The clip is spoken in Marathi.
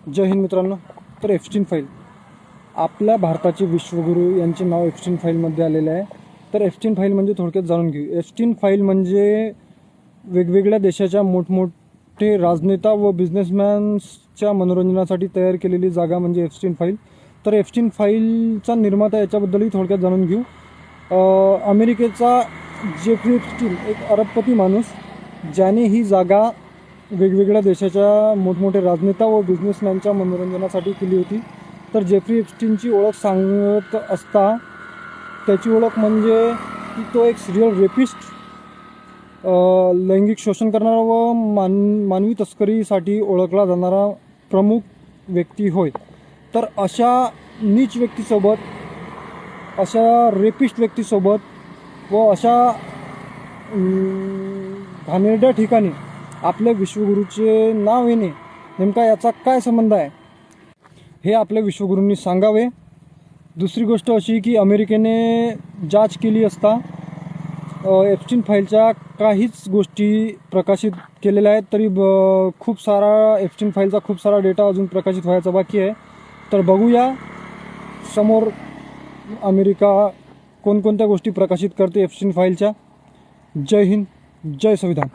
जय हिंद मित्रांनो. तर एप्स्टीन फाईल आपल्या भारताचे विश्वगुरू यांचे नाव एप्स्टीन फाईलमध्ये आलेले आहे. तर एप्स्टीन फाईल म्हणजे थोडक्यात जाणून घेऊ. एप्स्टीन फाईल म्हणजे वेगवेगळ्या देशाच्या मोठमोठे राजनेता व बिझनेसमॅन्सच्या मनोरंजनासाठी तयार केलेली जागा म्हणजे एप्स्टीन फाईल. तर एप्स्टीन फाईलचा निर्माता याच्याबद्दलही थोडक्यात जाणून घेऊ. अमेरिकेचा जेफ्री एप्स्टीन एक अरबपती माणूस, ज्याने ही जागा वेगवेगळ्या देशाच्या मोठमोठे राजनेता व बिझनेसमॅनच्या मनोरंजनासाठी केली होती. तर जेफ्री एप्स्टीनची ओळख सांगत असता त्याची ओळख म्हणजे की तो एक सिरियल रेपिस्ट, लैंगिक शोषण करणारा व मानवी तस्करीसाठी ओळखला जाणारा प्रमुख व्यक्ती होय. तर अशा नीच व्यक्तीसोबत, अशा रेपिस्ट व्यक्तीसोबत व अशा घाणेरड्या ठिकाणी आपल्या विश्वगुरूचे नाव येणे नेमका याचा काय संबंध आहे हे आपल्या विश्वगुरूंनी सांगावे. दुसरी गोष्ट अशी की अमेरिकेने जांच केली असता एप्स्टीन फाईलच्या काहीच गोष्टी प्रकाशित केलेल्या आहेत, तरी खूप सारा एप्स्टीन फाईलचा खूप सारा डेटा अजून प्रकाशित व्हायचा बाकी आहे. तर बघूया समोर अमेरिका कोणकोणत्या गोष्टी प्रकाशित करते एप्स्टीन फाईलच्या. जय हिंद, जय संविधान.